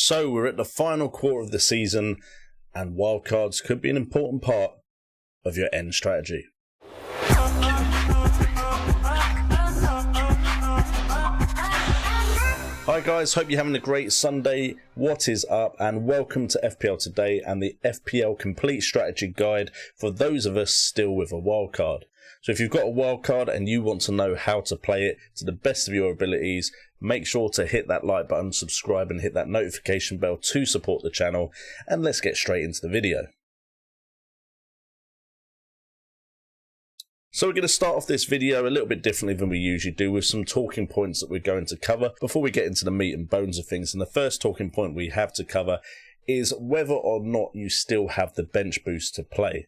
So we're at the final quarter of the season, and wildcards could be an important part of your end strategy. Hi guys, hope you're having a great Sunday. What is up, and welcome to FPL Today and the FPL Complete Strategy Guide for those of us still with a wildcard. So if you've got a wildcard and you want to know how to play it to the best of your abilities, make sure to hit that like button, subscribe and hit that notification bell to support the channel, and let's get straight into the video. So we're going to start off this video a little bit differently than we usually do, with some talking points that we're going to cover before we get into the meat and bones of things. And the first talking point we have to cover is whether or not you still have the bench boost to play.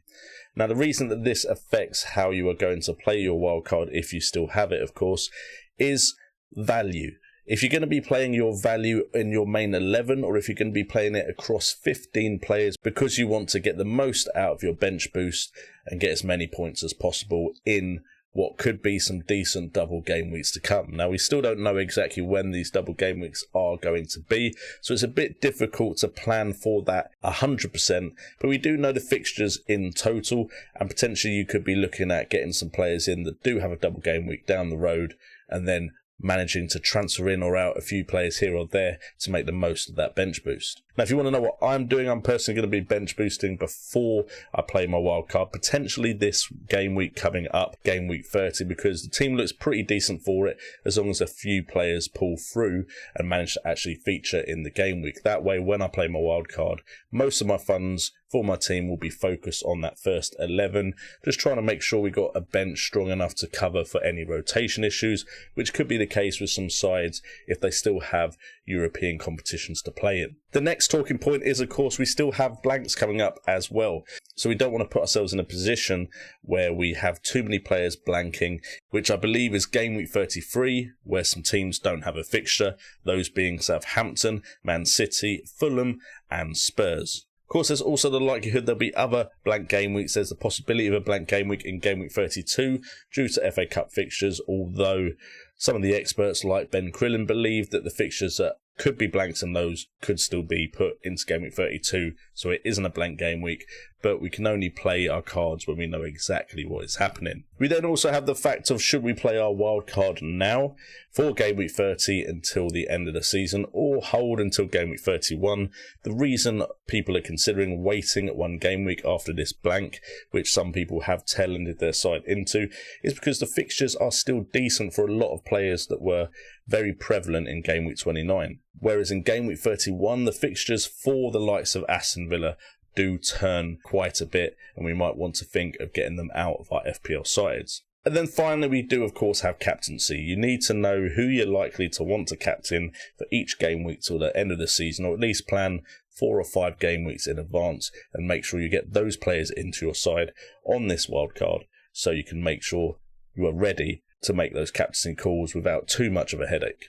Now, the reason that this affects how you are going to play your wildcard, if you still have it, of course, is value. If you're going to be playing your value in your main 11, or if you're going to be playing it across 15 players because you want to get the most out of your bench boost and get as many points as possible in what could be some decent double game weeks to come. Now, we still don't know exactly when these double game weeks are going to be, so it's a bit difficult to plan for that 100%, but we do know the fixtures in total, and potentially you could be looking at getting some players in that do have a double game week down the road, and then managing to transfer in or out a few players here or there to make the most of that bench boost. Now, if you want to know what I'm doing, I'm personally going to be bench boosting before I play my wildcard, potentially this game week coming up, game week 30, because the team looks pretty decent for it as long as a few players pull through and manage to actually feature in the game week. That way, when I play my wildcard, most of my funds for my team will be focused on that first 11, just trying to make sure we got a bench strong enough to cover for any rotation issues, which could be the case with some sides if they still have European competitions to play in. The next talking point is, of course, we still have blanks coming up as well. So we don't want to put ourselves in a position where we have too many players blanking, which I believe is game week 33, where some teams don't have a fixture, those being Southampton, Man City, Fulham and Spurs. Of course, there's also the likelihood there'll be other blank game weeks. There's the possibility of a blank game week in game week 32 due to FA Cup fixtures, although some of the experts like Ben Crillin believe that the fixtures that could be blanks and those could still be put into game week 32, so it isn't a blank game week, but we can only play our cards when we know exactly what is happening. We then also have the fact of, should we play our wild card now for game week 30 until the end of the season, or hold until game week 31. The reason people are considering waiting at one game week after this blank, which some people have talented their side into, is because the fixtures are still decent for a lot of players that were very prevalent in game week 29. Whereas in game week 31, the fixtures for the likes of Aston Villa do turn quite a bit, and we might want to think of getting them out of our FPL sides. And then finally, we do of course have captaincy. You need to know who you're likely to want to captain for each game week till the end of the season, or at least plan 4 or 5 game weeks in advance and make sure you get those players into your side on this wildcard, so you can make sure you are ready to make those captaincy calls without too much of a headache.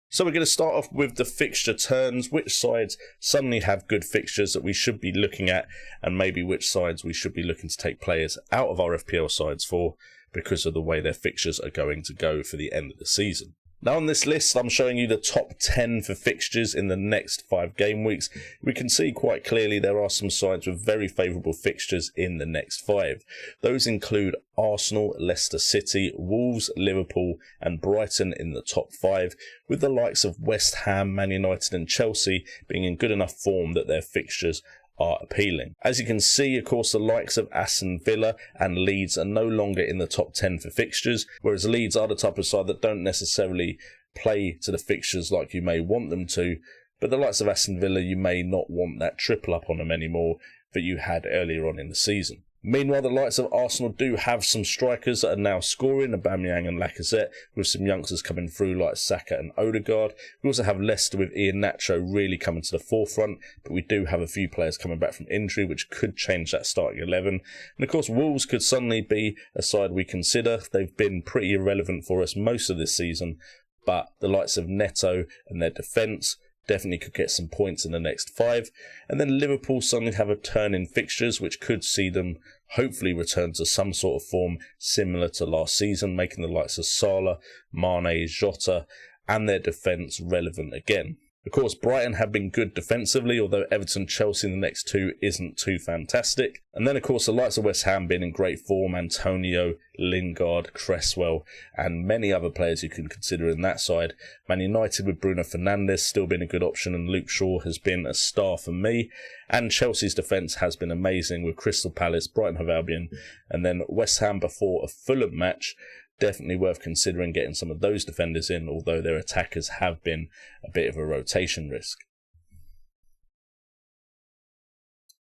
So we're going to start off with the fixture turns, which sides suddenly have good fixtures that we should be looking at, and maybe which sides we should be looking to take players out of our FPL sides for because of the way their fixtures are going to go for the end of the season. Now on this list, I'm showing you the top 10 for fixtures in the next 5 game weeks. We can see quite clearly there are some sides with very favourable fixtures in the next 5. Those include Arsenal, Leicester City, Wolves, Liverpool and Brighton in the top 5, with the likes of West Ham, Man United and Chelsea being in good enough form that their fixtures are appealing. As you can see, of course, the likes of Aston Villa and Leeds are no longer in the top 10 for fixtures, whereas Leeds are the type of side that don't necessarily play to the fixtures like you may want them to, but the likes of Aston Villa, you may not want that triple up on them anymore that you had earlier on in the season. Meanwhile, the likes of Arsenal do have some strikers that are now scoring, Aubameyang and Lacazette, with some youngsters coming through like Saka and Odegaard. We also have Leicester with Iheanacho really coming to the forefront, but we do have a few players coming back from injury, which could change that starting 11. And of course, Wolves could suddenly be a side we consider. They've been pretty irrelevant for us most of this season, but the likes of Neto and their defence definitely could get some points in the next 5. And then Liverpool suddenly have a turn in fixtures, which could see them hopefully return to some sort of form similar to last season, making the likes of Salah, Mane, Jota and their defence relevant again. Of course, Brighton have been good defensively, although Everton, Chelsea in the next two isn't too fantastic. And then, of course, the likes of West Ham being in great form, Antonio, Lingard, Cresswell, and many other players you can consider in that side. Man United with Bruno Fernandes still been a good option, and Luke Shaw has been a star for me. And Chelsea's defence has been amazing with Crystal Palace, Brighton Hove Albion, and then West Ham before a Fulham match. Definitely worth considering getting some of those defenders in, although their attackers have been a bit of a rotation risk.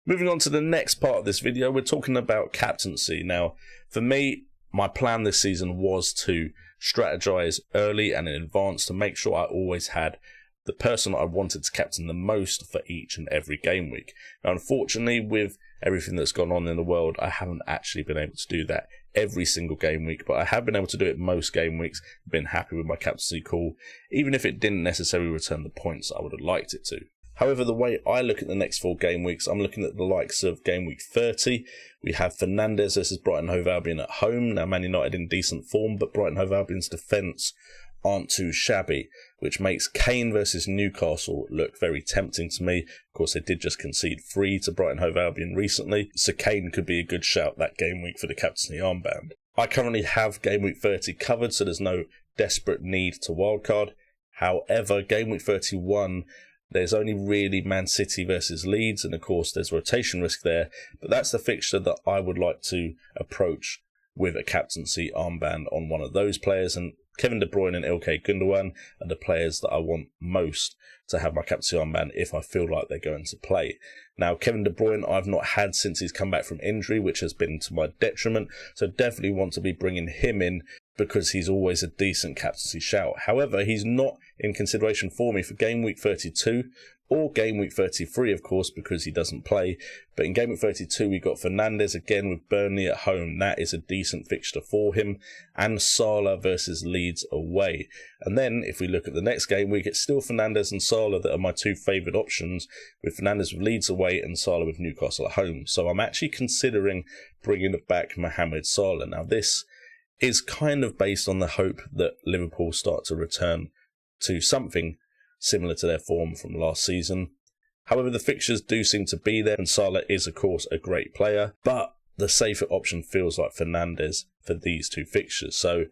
Moving on to the next part of this video, we're talking about captaincy. Now, for me, my plan this season was to strategize early and in advance to make sure I always had the person I wanted to captain the most for each and every game week. Now, unfortunately, with everything that's gone on in the world, I haven't actually been able to do that every single game week, but I have been able to do it most game weeks. Been happy with my captaincy call, even if it didn't necessarily return the points I would have liked it to. However, the way I look at the next 4 game weeks, I'm looking at the likes of game week 30. We have Fernandes versus Brighton Hove Albion at home. Now, Man United in decent form, but Brighton Hove Albion's defence aren't too shabby, which makes Kane versus Newcastle look very tempting to me. Of course, they did just concede 3 to Brighton Hove Albion recently, so Kane could be a good shout that game week for the captaincy armband. I currently have game week 30 covered, so there's no desperate need to wildcard. However, game week 31, there's only really Man City versus Leeds, and of course there's rotation risk there, but that's the fixture that I would like to approach with a captaincy armband on one of those players, and Kevin De Bruyne and Ilkay Gundogan are the players that I want most to have my captaincy armband if I feel like they're going to play. Now, Kevin De Bruyne I've not had since he's come back from injury, which has been to my detriment, so definitely want to be bringing him in because he's always a decent captaincy shout. However, he's not in consideration for me for game week 32 or game week 33, of course, because he doesn't play. But in game week 32, we got Fernandes again with Burnley at home. That is a decent fixture for him. And Salah versus Leeds away. And then, if we look at the next game week, it's still Fernandes and Salah that are my 2 favourite options, with Fernandes with Leeds away and Salah with Newcastle at home. So I'm actually considering bringing back Mohamed Salah. Now, this is kind of based on the hope that Liverpool start to return to something similar to their form from last season. However, the fixtures do seem to be there, and Salah is, of course, a great player, but the safer option feels like Fernandes for these 2 fixtures. So,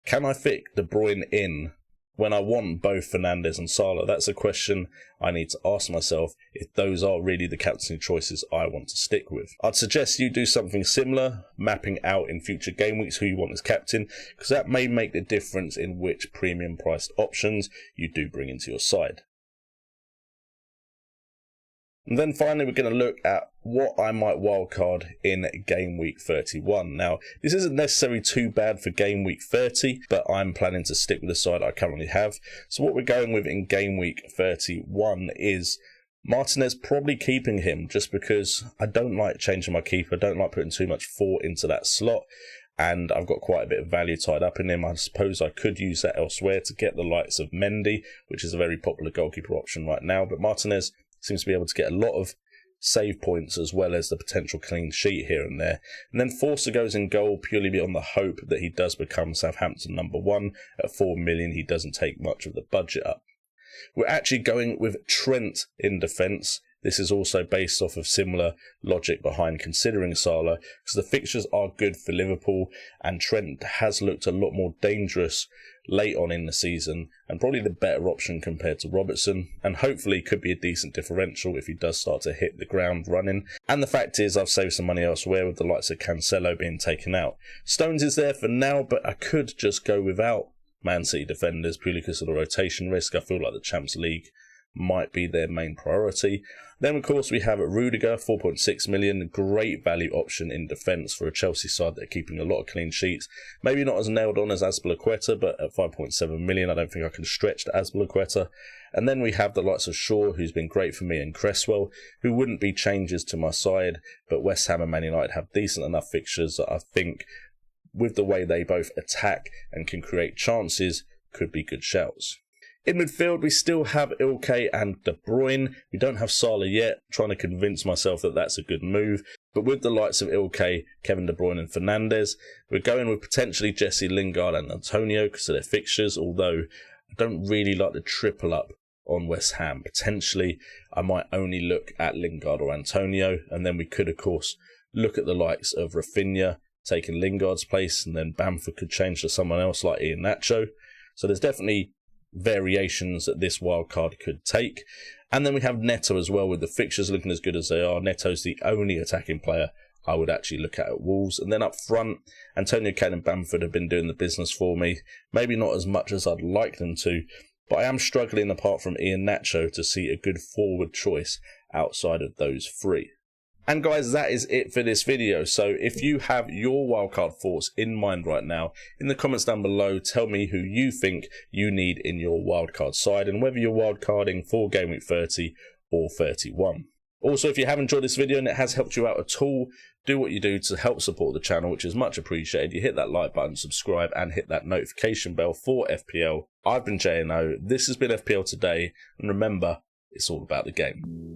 can I fit De Bruyne in when I want both Fernandes and Salah? That's a question I need to ask myself if those are really the captaincy choices I want to stick with. I'd suggest you do something similar, mapping out in future game weeks who you want as captain, because that may make the difference in which premium priced options you do bring into your side. And then finally, we're going to look at what I might wildcard in game week 31. Now, this isn't necessarily too bad for game week 30, but I'm planning to stick with the side I currently have. So what we're going with in game week 31 is Martinez, probably keeping him just because I don't like changing my keeper. I don't like putting too much thought into that slot. And I've got quite a bit of value tied up in him. I suppose I could use that elsewhere to get the likes of Mendy, which is a very popular goalkeeper option right now. But Martinez seems to be able to get a lot of save points as well as the potential clean sheet here and there. And then Forster goes in goal purely on the hope that he does become Southampton #1. At 4 million, he doesn't take much of the budget up. We're actually going with Trent in defence. This is also based off of similar logic behind considering Salah, because the fixtures are good for Liverpool, and Trent has looked a lot more dangerous late on in the season, and probably the better option compared to Robertson, and hopefully could be a decent differential if he does start to hit the ground running. And the fact is, I've saved some money elsewhere with the likes of Cancelo being taken out. Stones is there for now, but I could just go without Man City defenders purely because of the rotation risk. I feel like the Champions League might be their main priority. Then, of course, we have Rudiger, 4.6 million, great value option in defence for a Chelsea side that are keeping a lot of clean sheets. Maybe not as nailed on as Azpilicueta, but at 5.7 million, I don't think I can stretch to Azpilicueta. And then we have the likes of Shaw, who's been great for me, and Cresswell, who wouldn't be changes to my side, but West Ham and Man United have decent enough fixtures that I think, with the way they both attack and can create chances, could be good shouts. In midfield, we still have Ilkay and De Bruyne. We don't have Salah yet, trying to convince myself that that's a good move. But with the likes of Ilkay, Kevin De Bruyne and Fernandes, we're going with potentially Jesse Lingard and Antonio because of their fixtures, although I don't really like the triple up on West Ham. Potentially, I might only look at Lingard or Antonio, and then we could, of course, look at the likes of Rafinha taking Lingard's place, and then Bamford could change to someone else like Iheanacho. So there's definitely variations that this wildcard could take. And then we have Neto as well, with the fixtures looking as good as they are. Neto's the only attacking player I would actually look at Wolves. And then up front, Antonio, Kane and Bamford have been doing the business for me. Maybe not as much as I'd like them to, but I am struggling, apart from Iheanacho, to see a good forward choice outside of those three. And guys, that is it for this video. So if you have your wildcard thoughts in mind right now, in the comments down below, tell me who you think you need in your wildcard side, and whether you're wildcarding for Game Week 30 or 31. Also, if you have enjoyed this video and it has helped you out at all, do what you do to help support the channel, which is much appreciated. You hit that like button, subscribe, and hit that notification bell for FPL. I've been JNO, this has been FPL Today, and remember, it's all about the game.